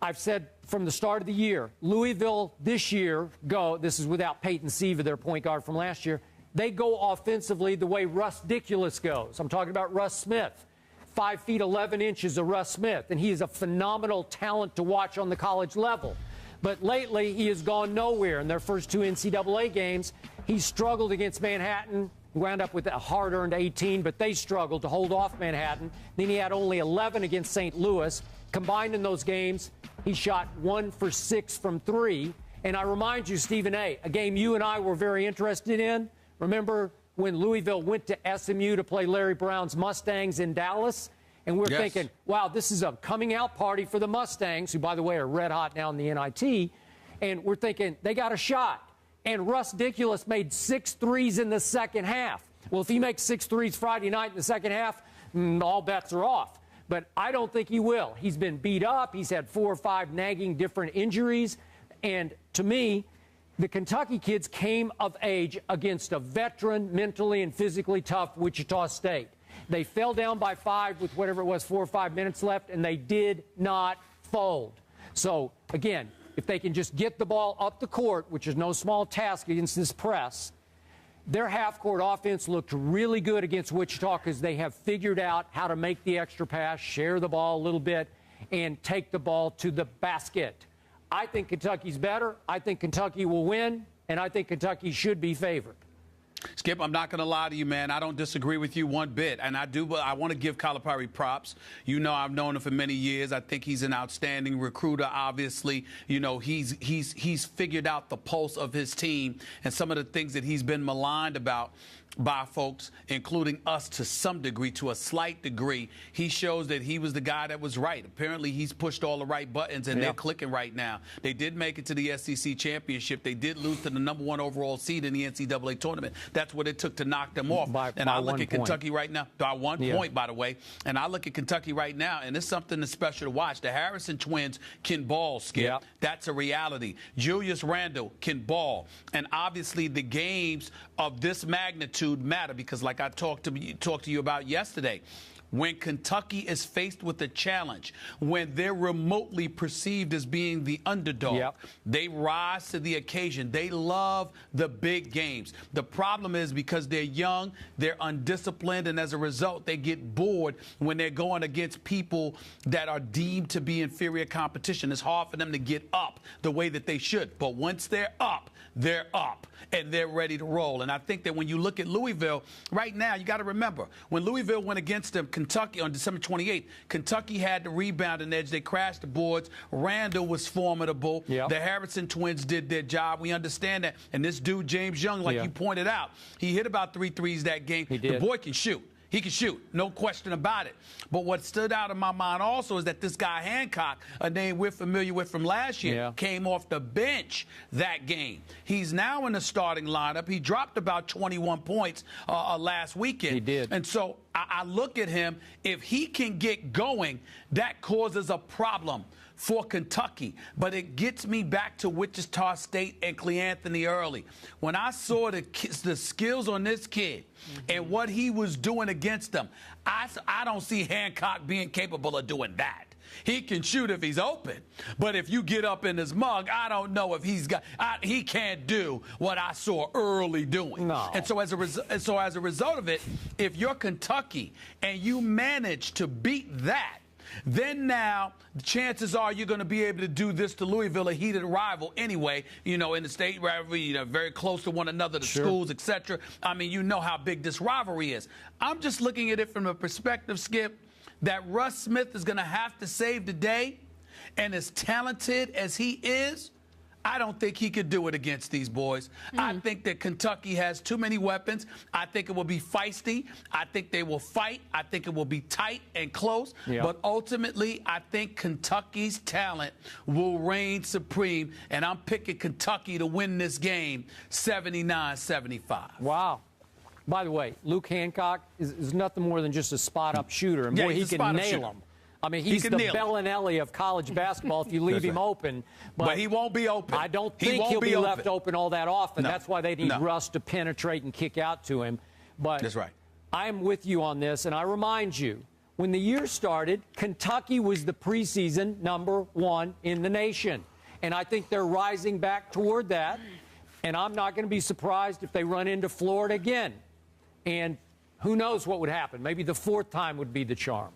I've said from the start of the year, Louisville this year this is without Peyton Siva, their point guard from last year, they go offensively the way Russ Dickulus goes. I'm talking about Russ Smith. 5 feet 11 inches of Russ Smith, and he is a phenomenal talent to watch on the college level. But lately, he has gone nowhere. In their first 2 NCAA games, he struggled against Manhattan, wound up with a hard-earned 18, but they struggled to hold off Manhattan. Then he had only 11 against St. Louis. Combined in those games, he shot 1 for 6 from 3. And I remind you, Stephen A., a game you and I were very interested in. Remember when Louisville went to SMU to play Larry Brown's Mustangs in Dallas? And we're thinking, wow, this is a coming-out party for the Mustangs, who, by the way, are red hot now in the NIT. And we're thinking, they got a shot. And Russ Dickulus made 6 threes in the second half. Well, if he makes 6 threes Friday night in the second half, all bets are off. But I don't think he will. He's been beat up. He's had 4 or 5 nagging different injuries. And to me, the Kentucky kids came of age against a veteran, mentally and physically tough Wichita State. They fell down by 5 with whatever it was, 4 or 5 minutes left, and they did not fold. So, again, if they can just get the ball up the court, which is no small task against this press, their half-court offense looked really good against Wichita because they have figured out how to make the extra pass, share the ball a little bit, and take the ball to the basket. I think Kentucky's better. I think Kentucky will win, and I think Kentucky should be favored. Skip, I'm not going to lie to you, man. I don't disagree with you one bit. And I want to give Calipari props. You know, I've known him for many years. I think he's an outstanding recruiter, obviously. You know, he's figured out the pulse of his team and some of the things that he's been maligned about by folks, including us to some degree, to a slight degree. He shows that he was the guy that was right. Apparently, he's pushed all the right buttons, and they're clicking right now. They did make it to the SEC championship. They did lose to the #1 overall seed in the NCAA tournament. That's what it took to knock them off. And I look at Kentucky right now, by 1 point, by the way, and I look at Kentucky right now, and it's something that's special to watch. The Harrison twins can ball, Skip. That's a reality. Julius Randle can ball. And obviously, the games of this magnitude matter because, like I talked to you about yesterday, when Kentucky is faced with a challenge, when they're remotely perceived as being the underdog, they rise to the occasion. They love the big games. The problem is because they're young, they're undisciplined, and as a result, they get bored when they're going against people that are deemed to be inferior competition. It's hard for them to get up the way that they should. But once they're up, and they're ready to roll. And I think that when you look at Louisville right now, you got to remember, when Louisville went against them, Kentucky on December 28th, Kentucky had the rebounding edge. They crashed the boards. Randall was formidable. The Harrison twins did their job. We understand that. And this dude, James Young, like you pointed out, he hit about 3 threes that game. The boy can shoot. He can shoot, no question about it. But what stood out in my mind also is that this guy Hancock, a name we're familiar with from last year, came off the bench that game. He's now in the starting lineup. He dropped about 21 points last weekend. He did. And so I look at him. If he can get going, that causes a problem for Kentucky. But it gets me back to Wichita State and Cleanthony Early. When I saw the skills on this kid and what he was doing against them, I don't see Hancock being capable of doing that. He can shoot if he's open, but if you get up in his mug, I don't know if he can't do what I saw Early doing. No. And so as a result of it, if you're Kentucky and you manage to beat that, then now the chances are you're going to be able to do this to Louisville, a heated rival anyway, you know, in the state rivalry, you know, very close to one another, the schools, etc. I mean, you know how big this rivalry is. I'm just looking at it from a perspective, Skip, that Russ Smith is going to have to save the day, and as talented as he is, I don't think he could do it against these boys. I think that Kentucky has too many weapons. I think it will be feisty. I think they will fight. I think it will be tight and close. But ultimately, I think Kentucky's talent will reign supreme, and I'm picking Kentucky to win this game 79-75. Wow. By the way, Luke Hancock is nothing more than just a spot-up shooter. And boy, he can nail them. I mean, he's the Bellinelli of college basketball if you leave him open. But he won't be open. I don't think he'll be left open all that often. No. That's why they need Russ to penetrate and kick out to him. But that's right. I'm with you on this, and I remind you, when the year started, Kentucky was the preseason #1 in the nation. And I think they're rising back toward that. And I'm not going to be surprised if they run into Florida again. And who knows what would happen. Maybe the fourth time would be the charm.